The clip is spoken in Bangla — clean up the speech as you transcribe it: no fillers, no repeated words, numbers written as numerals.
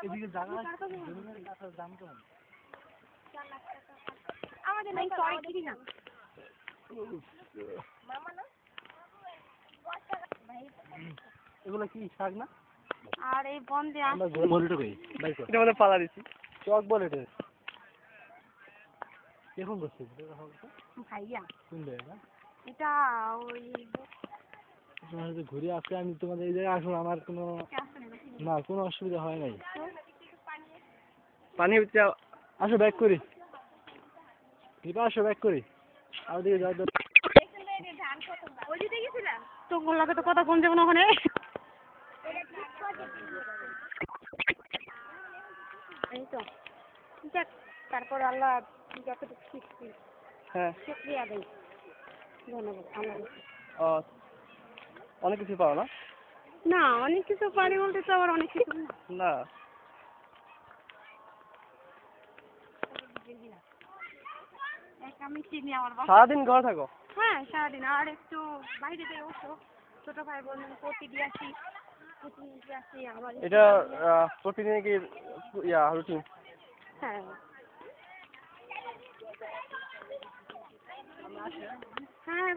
এদিকে জায়গা দাম কেমন? আমাদের নাই করে কিনি না। এগুলো কি শাক না? আর এই বন্ধে এটা বলে পালা দিচ্ছি চক বলে এটা এখন বসছি ভাইয়া কোন জায়গা এটা ওই ঘুরে আসলে আমি তোমাদের এই জায়গায় আসলে আমার কোনো না কোনো অসুবিধা হয় নাই। পানি আসো ব্যাক করি আসো ব্যাক করি আর দিকে যাওয়ার তো বললাকে তো কথা কম যাবো না ওখানে। এই তো দেখ তারপর আল্লাহ যতটুকু শিখছি হ্যাঁ শুক্রিয়া দেই ধন্যবাদ আল্লাহ। অনেক কিছু পাও না? না অনেক কিছু পারি বলতে তো আবার অনেক কিছু না আমি চিনি আমার বাবা। সারাদিন ঘরে থাকো? হ্যাঁ সারাদিন আর একটু বাইরে থেকে বসো ছোট ভাই বললেন প্রতিদিন আসি আসি আবার এটা প্রতিদিন কি রুটিন? হ্যাঁ হ্যাঁ ভাই।